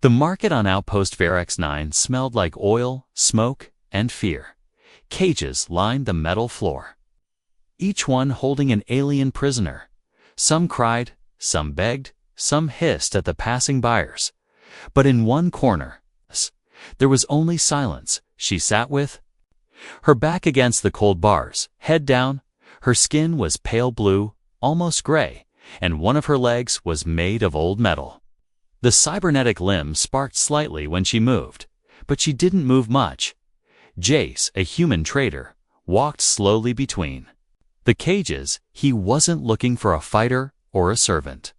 The market on Outpost VRX-9 smelled like oil, smoke, and fear. Cages lined the metal floor, each one holding an alien prisoner. Some cried, some begged, some hissed at the passing buyers. But in one corner, there was only silence. She sat with her back against the cold bars, head down. Her skin was pale blue, almost gray, and one of her legs was made of old metal. The cybernetic limb sparked slightly when she moved, but she didn't move much. Jace, a human trader, walked slowly between the cages. He wasn't looking for a fighter or a servant.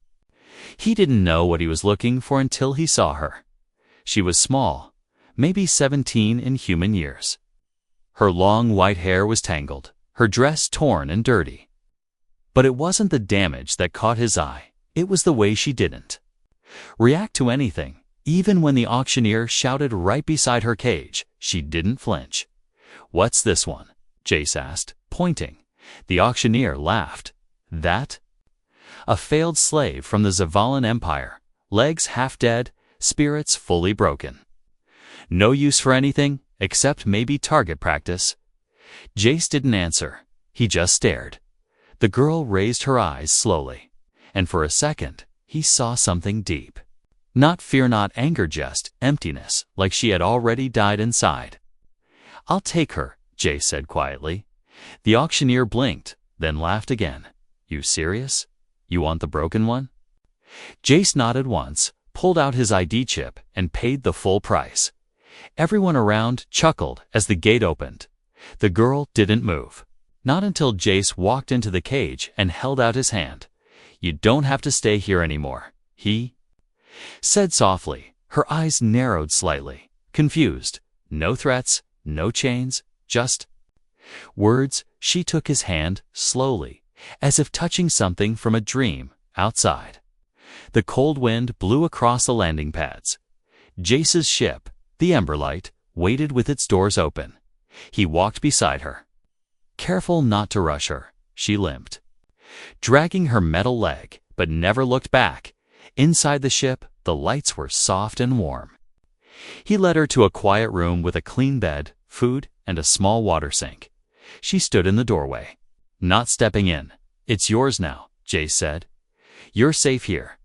He didn't know what he was looking for until he saw her. She was small, maybe 17 in human years. Her long white hair was tangled, her dress torn and dirty. But it wasn't the damage that caught his eye, it was the way she didn't react to anything. Even when the auctioneer shouted right beside her cage, she didn't flinch. "What's this one?" Jace asked, pointing. The auctioneer laughed. "That? A failed slave from the Zavalan Empire, legs half dead, spirits fully broken. No use for anything, except maybe target practice." Jace didn't answer. He just stared. The girl raised her eyes slowly, and for a second, he saw something deep. Not fear, not anger, just emptiness, like she had already died inside. "I'll take her," Jace said quietly. The auctioneer blinked, then laughed again. "You serious? You want the broken one?" Jace nodded once, pulled out his ID chip, and paid the full price. Everyone around chuckled as the gate opened. The girl didn't move. Not until Jace walked into the cage and held out his hand. "You don't have to stay here anymore," he said softly. Her eyes narrowed slightly, confused. No threats, no chains, just words. She took his hand slowly, as if touching something from a dream outside. The cold wind blew across the landing pads. Jace's ship, the Emberlight, waited with its doors open. He walked beside her. Careful not to rush her, she limped, dragging her metal leg, but never looked back. Inside the ship, the lights were soft and warm. He led her to a quiet room with a clean bed, food, and a small water sink. She stood in the doorway. "Not stepping in. It's yours now," Jace said. "You're safe here."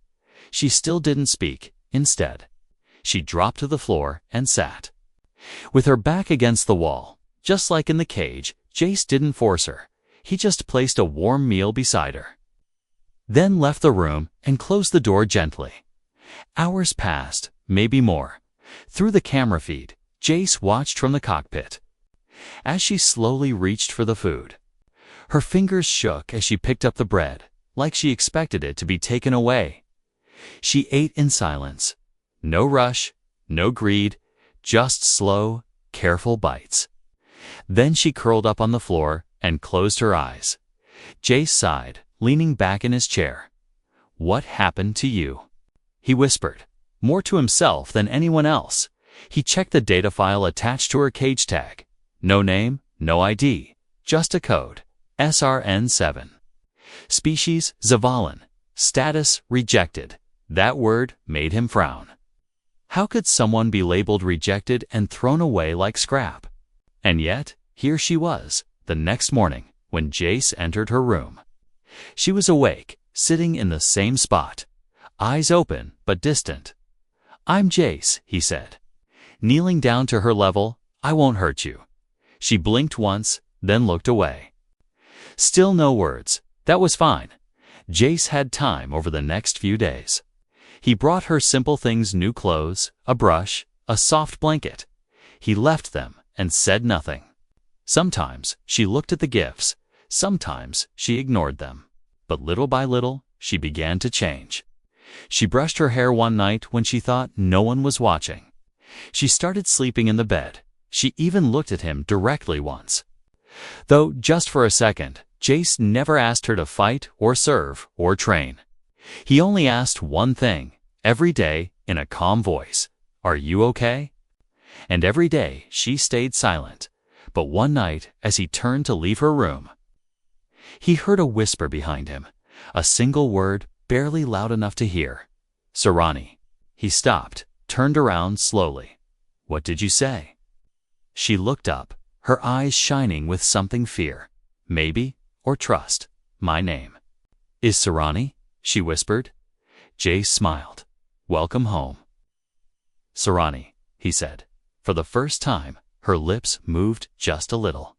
She still didn't speak. Instead, she dropped to the floor and sat, with her back against the wall. Just like in the cage, Jace didn't force her. He just placed a warm meal beside her, then left the room and closed the door gently. Hours passed, maybe more. Through the camera feed, Jace watched from the cockpit as she slowly reached for the food. Her fingers shook as she picked up the bread, like she expected it to be taken away. She ate in silence. No rush, no greed, just slow, careful bites. Then she curled up on the floor and closed her eyes. Jace sighed, leaning back in his chair. "What happened to you?" he whispered, more to himself than anyone else. He checked the data file attached to her cage tag. No name, no ID, just a code, SRN7. Species, Zavalan. Status, rejected. That word made him frown. How could someone be labeled rejected and thrown away like scrap? And yet, here she was, the next morning, when Jace entered her room. She was awake, sitting in the same spot, eyes open but distant. "I'm Jace," he said, kneeling down to her level. "I won't hurt you." She blinked once, then looked away. Still no words. That was fine. Jace had time over the next few days. He brought her simple things: new clothes, a brush, a soft blanket. He left them and said nothing. Sometimes she looked at the gifts, sometimes she ignored them. But little by little, she began to change. She brushed her hair one night when she thought no one was watching. She started sleeping in the bed. She even looked at him directly once. Though just for a second, Jace never asked her to fight or serve or train. He only asked one thing, every day, in a calm voice: "Are you okay?" And every day she stayed silent. But one night, as he turned to leave her room, he heard a whisper behind him, a single word, barely loud enough to hear. "Sarani." He stopped, turned around slowly. "What did you say?" She looked up, her eyes shining with something fear, maybe, or trust. "My name is Sarani," she whispered. Jace smiled. "Welcome home." "Sarani," he said. For the first time, her lips moved just a little.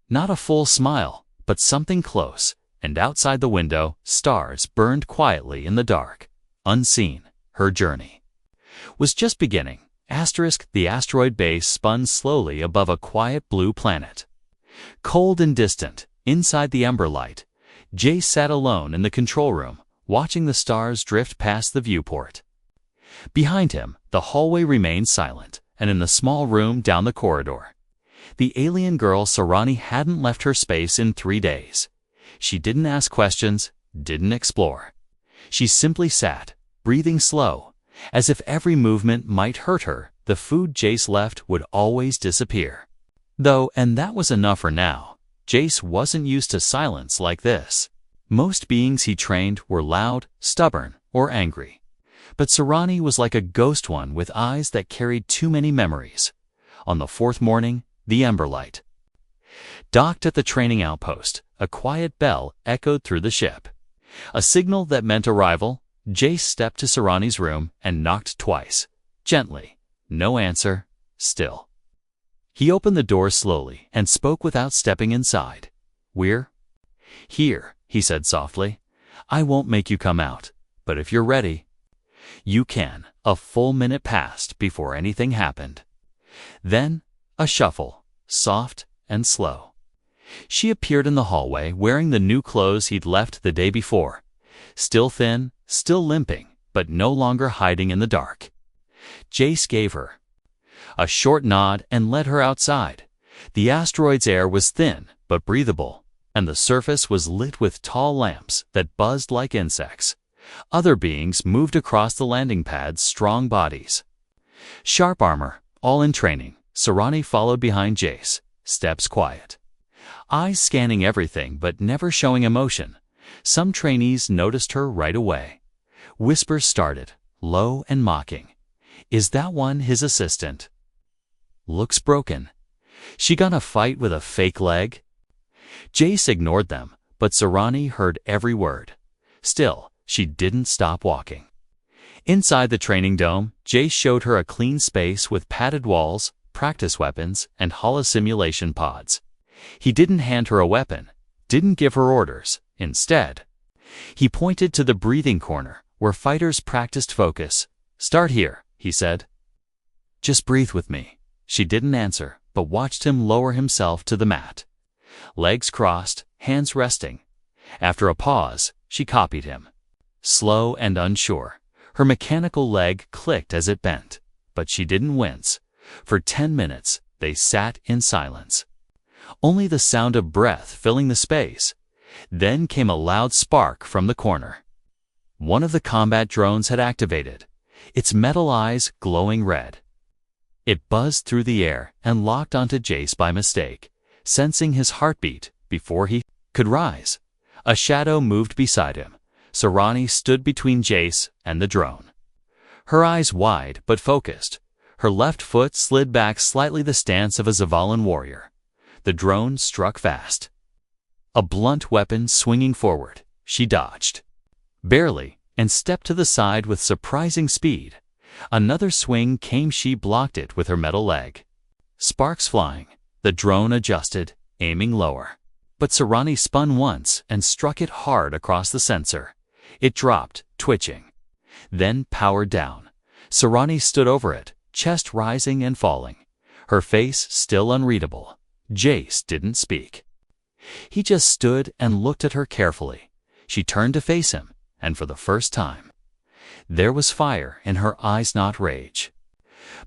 Not a full smile, but something close, and outside the window, stars burned quietly in the dark. Unseen, her journey was just beginning. The asteroid base spun slowly above a quiet blue planet. Cold and distant, inside the ember light, Jace sat alone in the control room, watching the stars drift past the viewport. Behind him, the hallway remained silent, and in the small room down the corridor, the alien girl Sarani hadn't left her space in 3 days. She didn't ask questions, didn't explore. She simply sat, breathing slow, as if every movement might hurt her. The food Jace left would always disappear. Though, and that was enough for now, Jace wasn't used to silence like this. Most beings he trained were loud, stubborn, or angry. But Sarani was like a ghost one with eyes that carried too many memories. On the 4th morning, the Emberlight docked at the training outpost. A quiet bell echoed through the ship. A signal that meant arrival. Jace stepped to Sarani's room and knocked twice. Gently. No answer. Still. He opened the door slowly and spoke without stepping inside. "We're here," he said softly. "I won't make you come out, but if you're ready, you can." A full minute passed before anything happened. Then, a shuffle, soft and slow. She appeared in the hallway wearing the new clothes he'd left the day before. Still thin, still limping, but no longer hiding in the dark. Jace gave her a short nod and led her outside. The asteroid's air was thin but breathable, and the surface was lit with tall lamps that buzzed like insects. Other beings moved across the landing pad's strong bodies. Sharp armor, all in training. Sarani followed behind Jace, steps quiet. Eyes scanning everything but never showing emotion. Some trainees noticed her right away. Whispers started, low and mocking. "Is that one his assistant? Looks broken. She gonna fight with a fake leg?" Jace ignored them, but Sarani heard every word. Still, she didn't stop walking. Inside the training dome, Jace showed her a clean space with padded walls, practice weapons, and holosimulation pods. He didn't hand her a weapon, didn't give her orders. Instead, he pointed to the breathing corner where fighters practiced focus. "Start here," he said. "Just breathe with me." She didn't answer, but watched him lower himself to the mat. Legs crossed, hands resting. After a pause, she copied him. Slow and unsure, her mechanical leg clicked as it bent, but she didn't wince. For 10 minutes, they sat in silence. Only the sound of breath filling the space. Then came a loud spark from the corner. One of the combat drones had activated, its metal eyes glowing red. It buzzed through the air and locked onto Jace by mistake, sensing his heartbeat before he could rise. A shadow moved beside him. Sarani stood between Jace and the drone. Her eyes wide but focused. Her left foot slid back slightly, the stance of a Zavalan warrior. The drone struck fast. A blunt weapon swinging forward, she dodged. Barely, and stepped to the side with surprising speed. Another swing came, she blocked it with her metal leg. Sparks flying, the drone adjusted, aiming lower. But Sarani spun once and struck it hard across the sensor. It dropped, twitching. Then powered down. Sarani stood over it, chest rising and falling. Her face still unreadable. Jace didn't speak. He just stood and looked at her carefully. She turned to face him, and for the first time, there was fire in her eyes, not rage,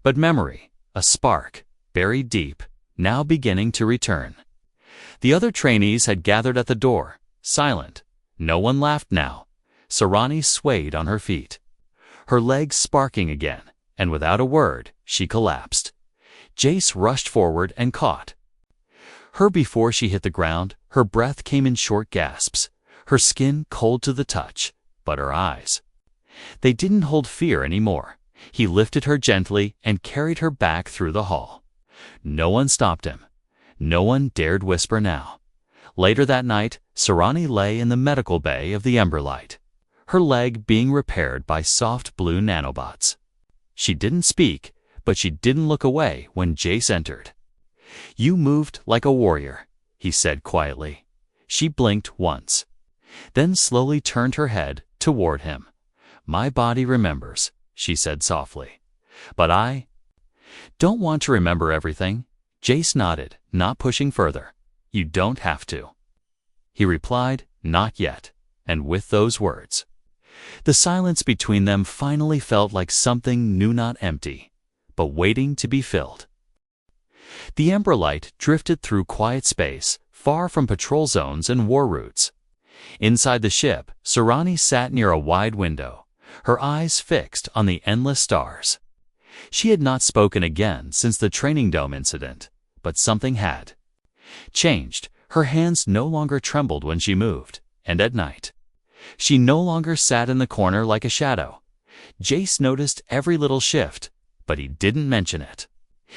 but memory, a spark, buried deep, now beginning to return. The other trainees had gathered at the door, silent. No one laughed now. Sarani swayed on her feet, her legs sparking again, and without a word, she collapsed. Jace rushed forward and caught her before she hit the ground. Her breath came in short gasps, her skin cold to the touch, but her eyes, they didn't hold fear anymore. He lifted her gently and carried her back through the hall. No one stopped him. No one dared whisper now. Later that night, Sarani lay in the medical bay of the Emberlight, her leg being repaired by soft blue nanobots. She didn't speak, but she didn't look away when Jace entered. "You moved like a warrior," he said quietly. She blinked once, then slowly turned her head toward him. "My body remembers," she said softly. "But I don't want to remember everything." Jace nodded, not pushing further. "You don't have to." He replied, "Not yet." And with those words, the silence between them finally felt like something new, not empty, but waiting to be filled. The Emberlight drifted through quiet space, far from patrol zones and war routes. Inside the ship, Sarani sat near a wide window, her eyes fixed on the endless stars. She had not spoken again since the training dome incident, but something had changed. Her hands no longer trembled when she moved, and at night, she no longer sat in the corner like a shadow. Jace noticed every little shift, but he didn't mention it.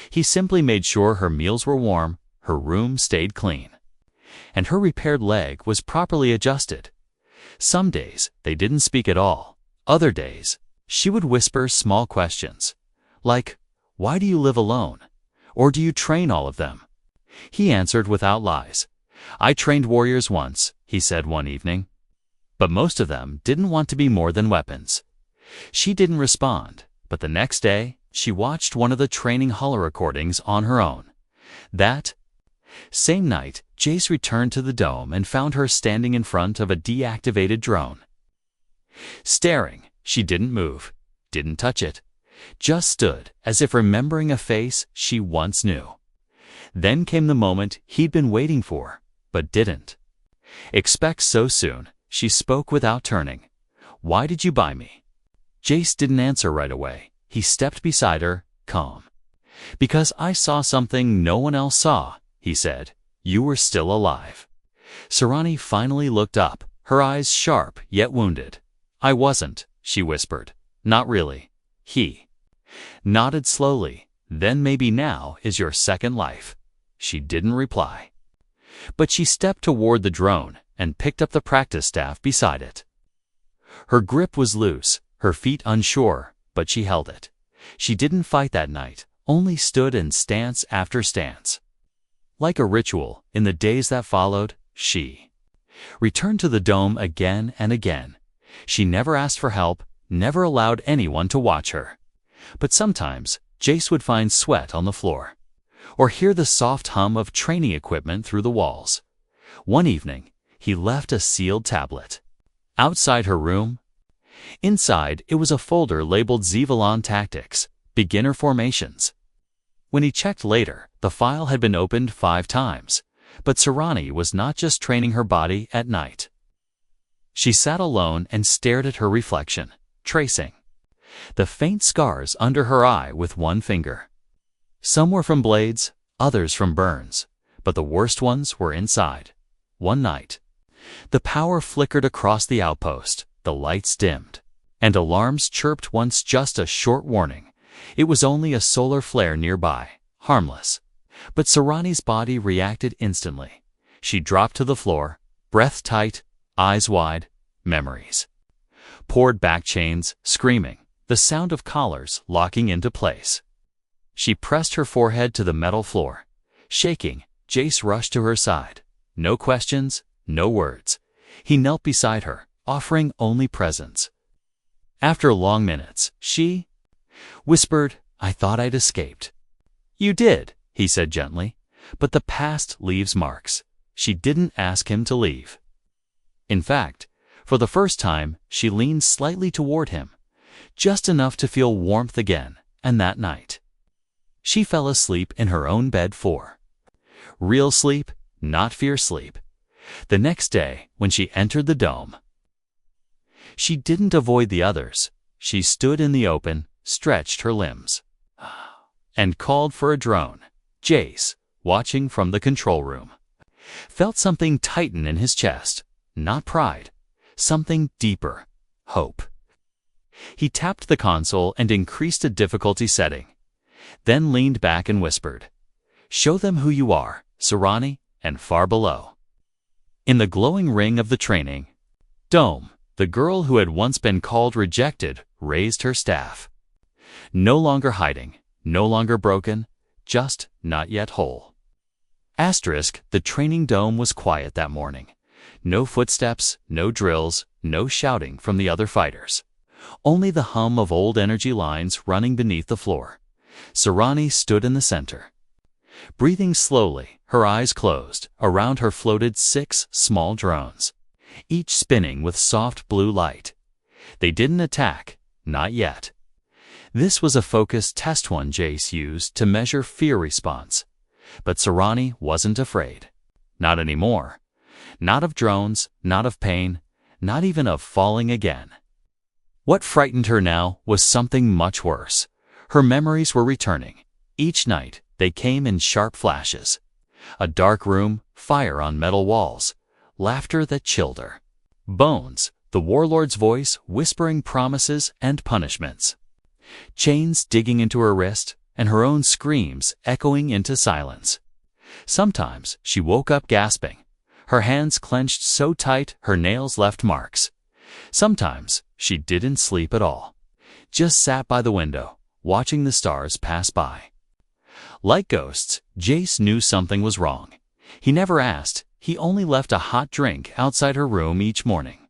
He simply made sure her meals were warm, her room stayed clean, and her repaired leg was properly adjusted. Some days they didn't speak at all. Other days, she would whisper small questions, like, "Why do you live alone? Or do you train all of them?" He answered without lies. "I trained warriors once," he said one evening, "but most of them didn't want to be more than weapons." She didn't respond, but the next day, she watched one of the training holo-recordings on her own. That same night, Jace returned to the dome and found her standing in front of a deactivated drone. Staring, she didn't move, didn't touch it, just stood as if remembering a face she once knew. Then came the moment he'd been waiting for, but didn't expect so soon. She spoke without turning. "Why did you buy me?" Jace didn't answer right away. He stepped beside her, calm. "Because I saw something no one else saw," he said. "You were still alive." Sarani finally looked up, her eyes sharp yet wounded. "I wasn't," she whispered. "Not really." He nodded slowly. "Then maybe now is your second life." She didn't reply, but she stepped toward the drone and picked up the practice staff beside it. Her grip was loose, her feet unsure, but she held it. She didn't fight that night, only stood in stance after stance. Like a ritual, in the days that followed, she returned to the dome again and again. She never asked for help, never allowed anyone to watch her. But sometimes, Jace would find sweat on the floor, or hear the soft hum of training equipment through the walls. One evening, he left a sealed tablet outside her room. Inside, it was a folder labeled Zevalon Tactics, Beginner Formations. When he checked later, the file had been opened 5 times, but Sarani was not just training her body at night. She sat alone and stared at her reflection, tracing the faint scars under her eye with one finger. Some were from blades, others from burns, but the worst ones were inside. One night, the power flickered across the outpost, the lights dimmed, and alarms chirped once, just a short warning. It was only a solar flare nearby, harmless. But Sarani's body reacted instantly. She dropped to the floor, breath tight, eyes wide. Memories poured back, chains screaming, the sound of collars locking into place. She pressed her forehead to the metal floor. Shaking, Jace rushed to her side. No questions, no words. He knelt beside her, offering only presence. After long minutes, she whispered, "I thought I'd escaped." "You did," he said gently, "but the past leaves marks." She didn't ask him to leave. In fact, for the first time, she leaned slightly toward him, just enough to feel warmth again, and that night, she fell asleep in her own bed for real sleep, not fear sleep. The next day, when she entered the dome, she didn't avoid the others. She stood in the open, stretched her limbs, and called for a drone. Jace, watching from the control room, felt something tighten in his chest. Not pride, something deeper, hope. He tapped the console and increased a difficulty setting, then leaned back and whispered, "Show them who you are, Sarani," and far below, in the glowing ring of the training dome, the girl who had once been called rejected raised her staff. No longer hiding, no longer broken, just not yet whole. Asterisk, the training dome was quiet that morning. No footsteps, no drills, no shouting from the other fighters. Only the hum of old energy lines running beneath the floor. Sarani stood in the center. Breathing slowly, her eyes closed, around her floated 6 small drones, each spinning with soft blue light. They didn't attack, not yet. This was a focused test one Jace used to measure fear response. But Sarani wasn't afraid. Not anymore. Not of drones, not of pain, not even of falling again. What frightened her now was something much worse. Her memories were returning. Each night, they came in sharp flashes. A dark room, fire on metal walls, laughter that chilled her. Bones, the warlord's voice whispering promises and punishments. Chains digging into her wrist, and her own screams echoing into silence. Sometimes she woke up gasping, her hands clenched so tight her nails left marks. Sometimes she didn't sleep at all, just sat by the window, watching the stars pass by. Like ghosts, Jace knew something was wrong. He never asked, he only left a hot drink outside her room each morning.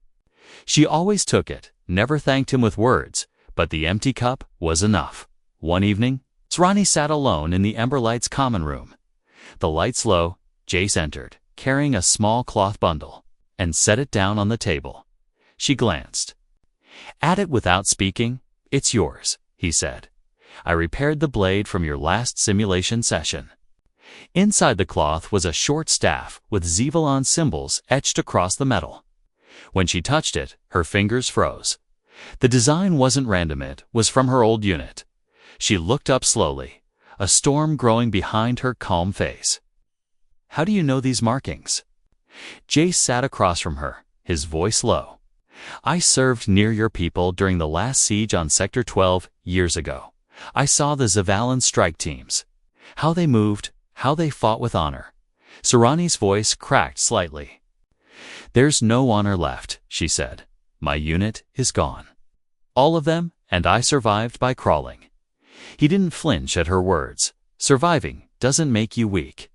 She always took it, never thanked him with words, but the empty cup was enough. One evening, Sarani sat alone in the Emberlight's common room. The lights low, Jace entered, carrying a small cloth bundle, and set it down on the table. She glanced at it without speaking. "It's yours," he said. "I repaired the blade from your last simulation session." Inside the cloth was a short staff with Zevalon symbols etched across the metal. When she touched it, her fingers froze. The design wasn't random, it was from her old unit. She looked up slowly, a storm growing behind her calm face. "How do you know these markings?" Jace sat across from her, his voice low. "I served near your people during the last siege on Sector 12 years ago. I saw the Zevalon strike teams. How they moved, how they fought with honor." Sarani's voice cracked slightly. "There's no honor left," she said. "My unit is gone. All of them, and I survived by crawling." He didn't flinch at her words. "Surviving doesn't make you weak,"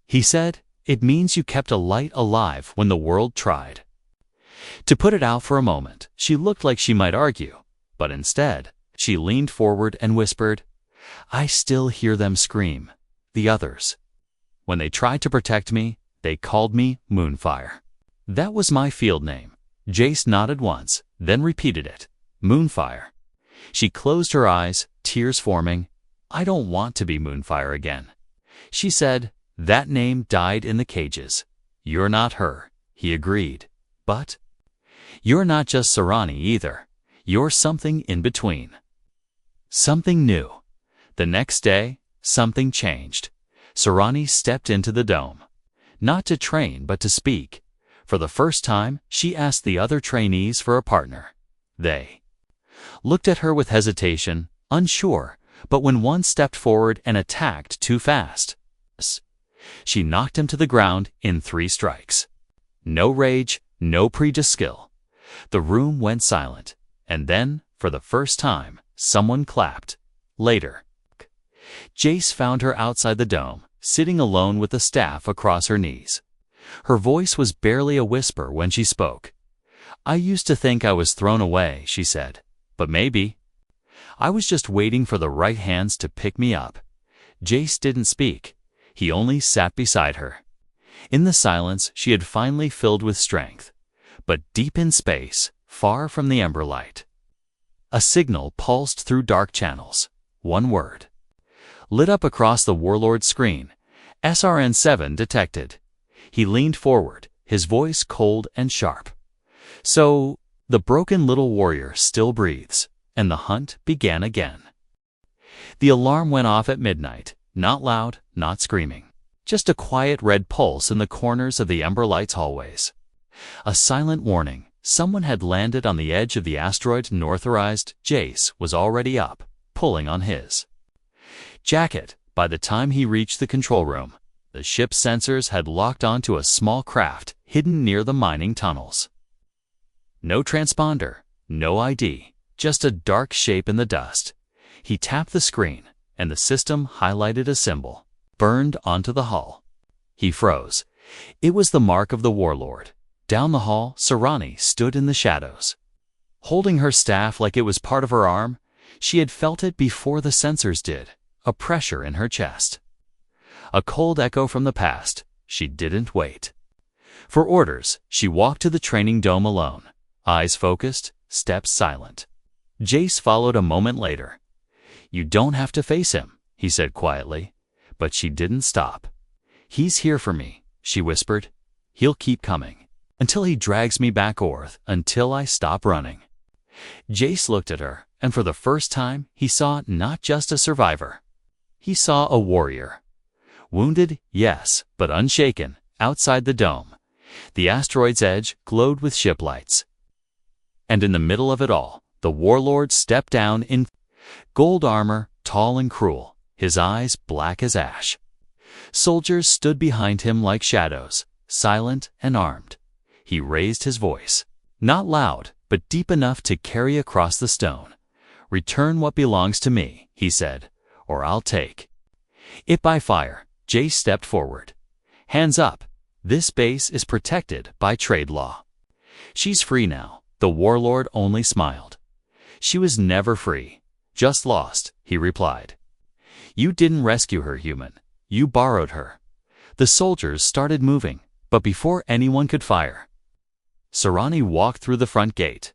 he said. "It means you kept a light alive when the world tried." To put it out for a moment, she looked like she might argue, but instead, she leaned forward and whispered, "I still hear them scream. The others. When they tried to protect me, they called me Moonfire. That was my field name." Jace nodded once, then repeated it. "Moonfire." She closed her eyes, tears forming. "I don't want to be Moonfire again," she said. "That name died in the cages." "You're not her," he agreed. "But you're not just Sarani either. You're something in between. Something new." The next day, something changed. Sarani stepped into the dome. Not to train, but to speak. For the first time, she asked the other trainees for a partner. They looked at her with hesitation, unsure, but when one stepped forward and attacked too fast, she knocked him to the ground in 3 strikes. No rage, no prejudice skill. The room went silent, and then, for the first time, someone clapped. Later, Jace found her outside the dome, sitting alone with the staff across her knees. Her voice was barely a whisper when she spoke. "I used to think I was thrown away," she said, "but maybe I was just waiting for the right hands to pick me up." Jace didn't speak. He only sat beside her. In the silence, she had finally filled with strength. But deep in space, far from the ember light, a signal pulsed through dark channels. One word lit up across the warlord's screen. "SRN-7 detected." He leaned forward, his voice cold and sharp. "So, the broken little warrior still breathes," and the hunt began again. The alarm went off at midnight, not loud, not screaming. Just a quiet red pulse in the corners of the Emberlight's hallways. A silent warning, Someone had landed on the edge of the asteroid. Northerized. Jace was already up, pulling on his jacket. By the time he reached the control room, the ship's sensors had locked onto a small craft hidden near the mining tunnels. No transponder, no ID, just a dark shape in the dust. He tapped the screen, and the system highlighted a symbol, burned onto the hull. He froze. It was the mark of the warlord. Down the hall, Sarani stood in the shadows, holding her staff like it was part of her arm. She had felt it before the sensors did, a pressure in her chest. A cold echo from the past. She didn't wait for orders. She walked to the training dome alone, eyes focused, steps silent. Jace followed a moment later. "You don't have to face him," he said quietly, but she didn't stop. "He's here for me," she whispered. "He'll keep coming, until he drags me back Earth, until I stop running." Jace looked at her, and for the first time, he saw not just a survivor. He saw a warrior. Wounded, yes, but unshaken. Outside the dome, the asteroid's edge glowed with ship lights. And in the middle of it all, the warlord stepped down in gold armor, tall and cruel, his eyes black as ash. Soldiers stood behind him like shadows, silent and armed. He raised his voice, not loud, but deep enough to carry across the stone. "Return what belongs to me," he said, "or I'll take it by fire." Jace stepped forward. "Hands up. This base is protected by trade law." "She's free now." The warlord only smiled. "She was never free, just lost," he replied. "You didn't rescue her, human. You borrowed her." The soldiers started moving, but before anyone could fire, Sarani walked through the front gate.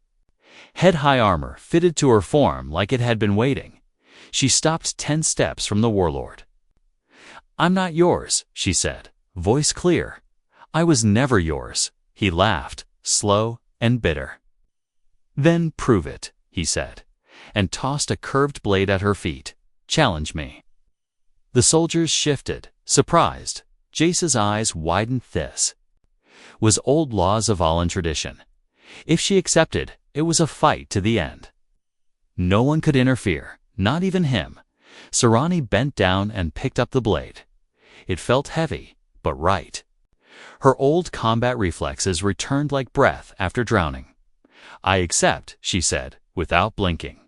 Head-high armor fitted to her form like it had been waiting. She stopped 10 steps from the warlord. "I'm not yours," she said, voice clear. "I was never yours." He laughed, slow and bitter. "Then prove it," he said, and tossed a curved blade at her feet. "Challenge me." The soldiers shifted, surprised. Jace's eyes widened. This was old laws of Alan tradition. If she accepted, it was a fight to the end. No one could interfere, not even him. Sarani bent down and picked up the blade. It felt heavy, but right. Her old combat reflexes returned like breath after drowning. "I accept," she said, without blinking.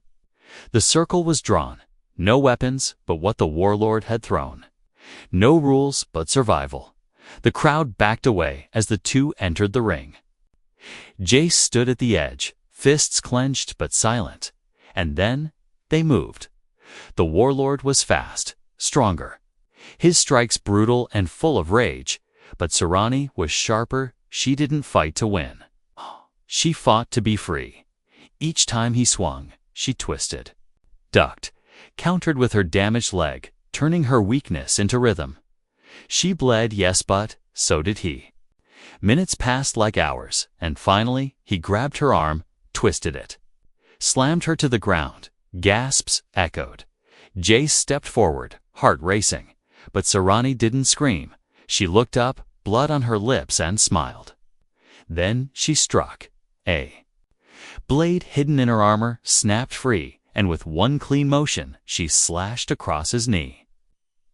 The circle was drawn. No weapons but what the warlord had thrown. No rules but survival. The crowd backed away as the two entered the ring. Jace stood at the edge, fists clenched but silent. And then they moved. The warlord was fast, stronger. His strikes brutal and full of rage, but Sarani was sharper. She didn't fight to win. She fought to be free. Each time he swung, she twisted, ducked, countered with her damaged leg, turning her weakness into rhythm. She bled, yes, but so did he. Minutes passed like hours, and finally he grabbed her arm, twisted it, slammed her to the ground. Gasps echoed. Jace stepped forward, heart racing, but Sarani didn't scream. She looked up, blood on her lips, and smiled. Then she struck. A blade hidden in her armor snapped free, and with one clean motion, she slashed across his knee.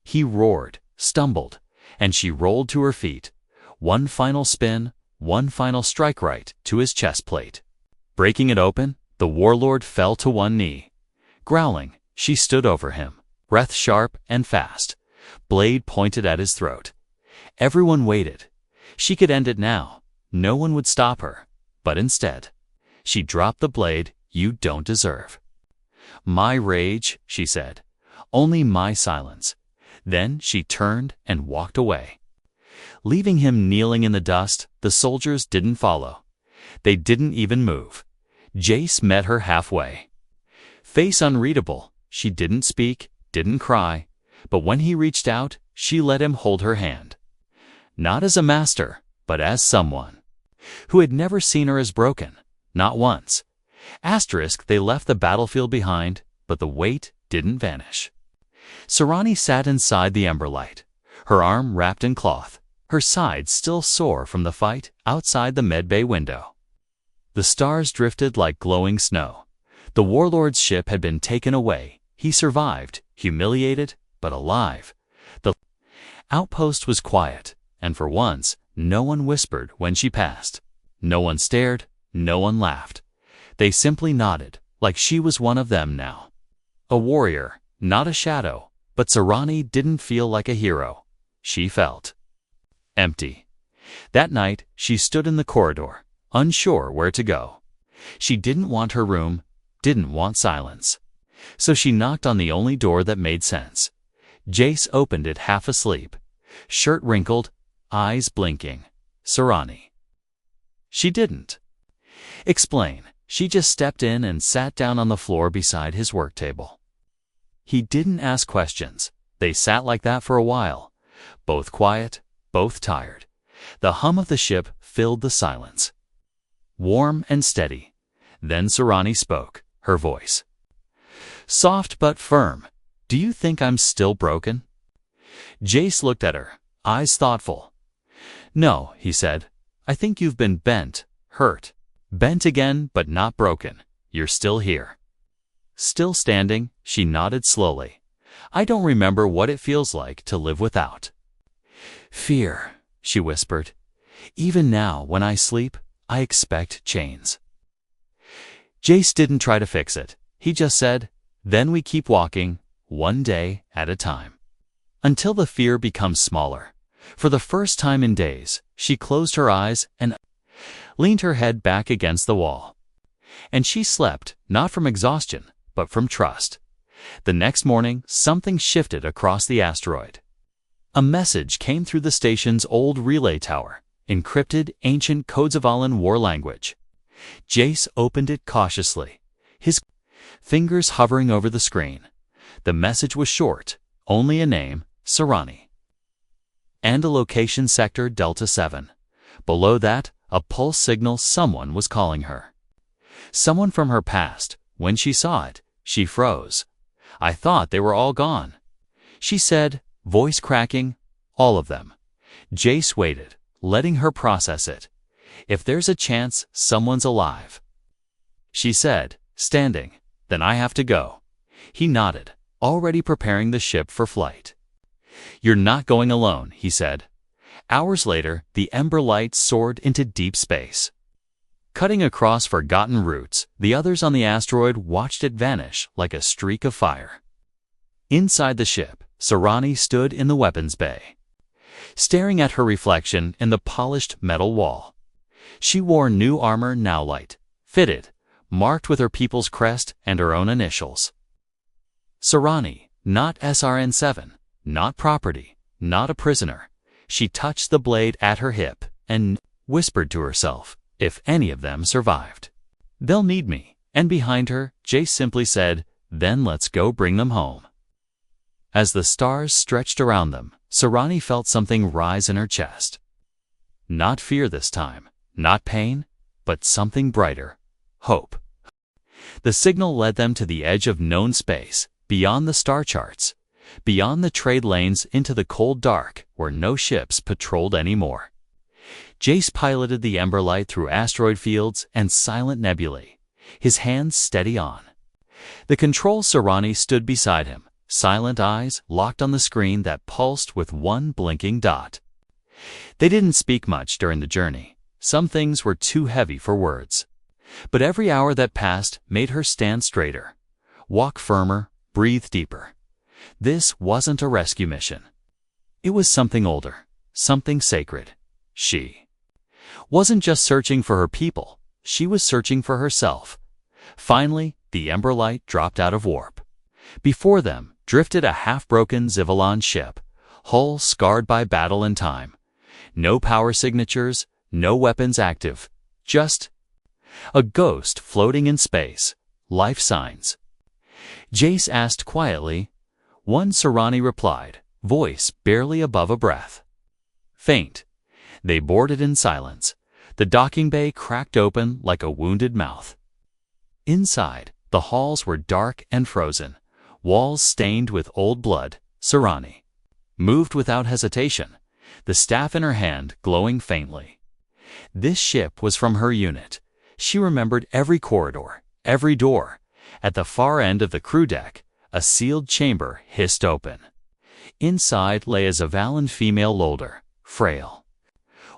He roared, stumbled, and she rolled to her feet. One final spin, one final strike right to his chest plate. Breaking it open, the warlord fell to one knee. Growling, she stood over him, breath sharp and fast, blade pointed at his throat. Everyone waited. She could end it now. No one would stop her. But instead, she dropped the blade. "You don't deserve my rage," she said. "Only my silence." Then she turned and walked away. Leaving him kneeling in the dust, the soldiers didn't follow. They didn't even move. Jace met her halfway. Face unreadable, she didn't speak, didn't cry, but when he reached out, she let him hold her hand. Not as a master, but as someone who had never seen her as broken, not once. They left the battlefield behind, but the weight didn't vanish. Sarani sat inside the emberlight, her arm wrapped in cloth, her side still sore from the fight outside the medbay window. The stars drifted like glowing snow. The warlord's ship had been taken away. He survived, humiliated, but alive. The outpost was quiet, and for once, no one whispered when she passed. No one stared, no one laughed. They simply nodded, like she was one of them now. A warrior, not a shadow, but Sarani didn't feel like a hero. She felt empty. That night, she stood in the corridor, unsure where to go. She didn't want her room, didn't want silence. So she knocked on the only door that made sense. Jace opened it half asleep, shirt wrinkled, eyes blinking. Sarani. She didn't explain. She just stepped in and sat down on the floor beside his work table. He didn't ask questions. They sat like that for a while, both quiet, both tired. The hum of the ship filled the silence. Warm and steady. Then Sarani spoke, her voice soft but firm. Do you think I'm still broken? Jace looked at her, eyes thoughtful. No, he said. I think you've been bent, hurt. Bent again, but not broken. You're still here. Still standing, she nodded slowly. I don't remember what it feels like to live without fear, she whispered. Even now, when I sleep, I expect chains. Jace didn't try to fix it. He just said, then we keep walking, one day at a time. Until the fear becomes smaller. For the first time in days, she closed her eyes and leaned her head back against the wall. And she slept, not from exhaustion, but from trust. The next morning, something shifted across the asteroid. A message came through the station's old relay tower, encrypted ancient Kodzavallan war language. Jace opened it cautiously, his fingers hovering over the screen. The message was short, only a name, Sarani. And a location sector Delta 7. Below that, a pulse signal someone was calling her. Someone from her past. When she saw it, she froze. I thought they were all gone. She said, voice cracking, all of them. Jace waited, letting her process it. If there's a chance someone's alive. She said, standing, then I have to go. He nodded, already preparing the ship for flight. You're not going alone, he said. Hours later, the Ember Light soared into deep space. Cutting across forgotten routes, the others on the asteroid watched it vanish like a streak of fire. Inside the ship, Sarani stood in the weapons bay, staring at her reflection in the polished metal wall. She wore new armor now light, fitted, marked with her people's crest and her own initials. Sarani, not SRN-7, not property, not a prisoner. She touched the blade at her hip and whispered to herself, if any of them survived, they'll need me. And behind her, Jace simply said, then let's go bring them home. As the stars stretched around them, Sarani felt something rise in her chest. Not fear this time, not pain, but something brighter, hope. The signal led them to the edge of known space, beyond the star charts, beyond the trade lanes into the cold dark where no ships patrolled anymore. Jace piloted the Ember Light through asteroid fields and silent nebulae, his hands steady on. The control Sarani stood beside him, silent eyes locked on the screen that pulsed with one blinking dot. They didn't speak much during the journey. Some things were too heavy for words. But every hour that passed made her stand straighter, walk firmer, breathe deeper. This wasn't a rescue mission. It was something older, something sacred. She wasn't just searching for her people, she was searching for herself. Finally, the Ember Light dropped out of warp. Before them drifted a half-broken Xivalan ship, hull scarred by battle and time. No power signatures, no weapons active, just a ghost floating in space, life signs. Jace asked quietly. One Sarani replied, voice barely above a breath. Faint. They boarded in silence. The docking bay cracked open like a wounded mouth. Inside, the halls were dark and frozen, walls stained with old blood. Sarani moved without hesitation, the staff in her hand glowing faintly. This ship was from her unit. She remembered every corridor, every door. At the far end of the crew deck, a sealed chamber hissed open. Inside lay a Zavalan female Lolder, frail.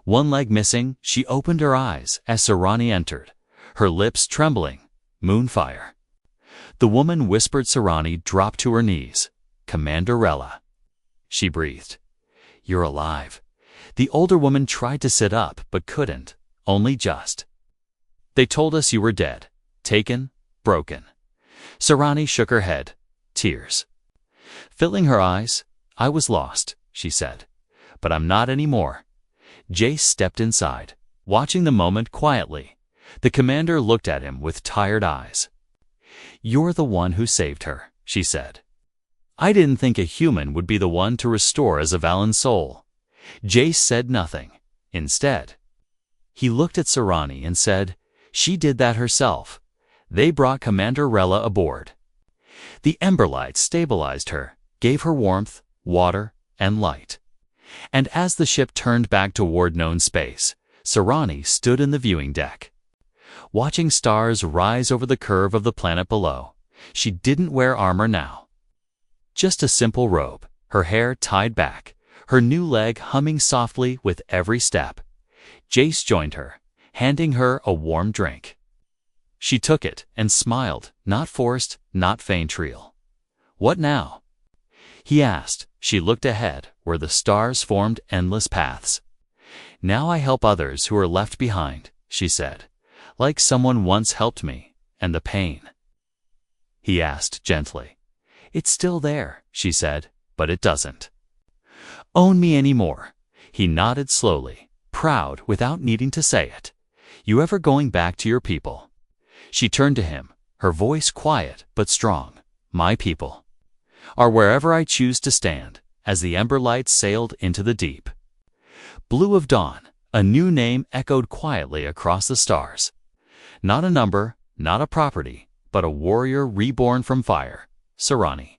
One leg missing, she opened her eyes as Serani entered, her lips trembling, moonfire. The woman whispered. Serani dropped to her knees. "Commander Rella." She breathed. "You're alive." The older woman tried to sit up but couldn't, only just. "They told us you were dead, taken, broken." Serani shook her head, tears filling her eyes. "I was lost," she said, "but I'm not anymore." Jace stepped inside, watching the moment quietly. The commander looked at him with tired eyes. "You're the one who saved her," she said. "I didn't think a human would be the one to restore a Zavalan soul." Jace said nothing. Instead, he looked at Serani and said, "She did that herself. They brought Commander Rella aboard." The Emberlight stabilized her, gave her warmth, water, and light. And as the ship turned back toward known space, Serani stood in the viewing deck, watching stars rise over the curve of the planet below. She didn't wear armor now. Just a simple robe, her hair tied back, her new leg humming softly with every step. Jace joined her, handing her a warm drink. She took it and smiled, not forced, not faint-real. "What now?" he asked. She looked ahead, where the stars formed endless paths. "Now I help others who are left behind," she said, "like someone once helped me, and the pain." He asked gently. "It's still there," she said, "but it doesn't own me anymore." He nodded slowly, proud without needing to say it. "You ever going back to your people?" She turned to him, her voice quiet but strong. "My people are wherever I choose to stand." As the ember light sailed into the deep blue of dawn, a new name echoed quietly across the stars. Not a number, not a property, but a warrior reborn from fire, Serani.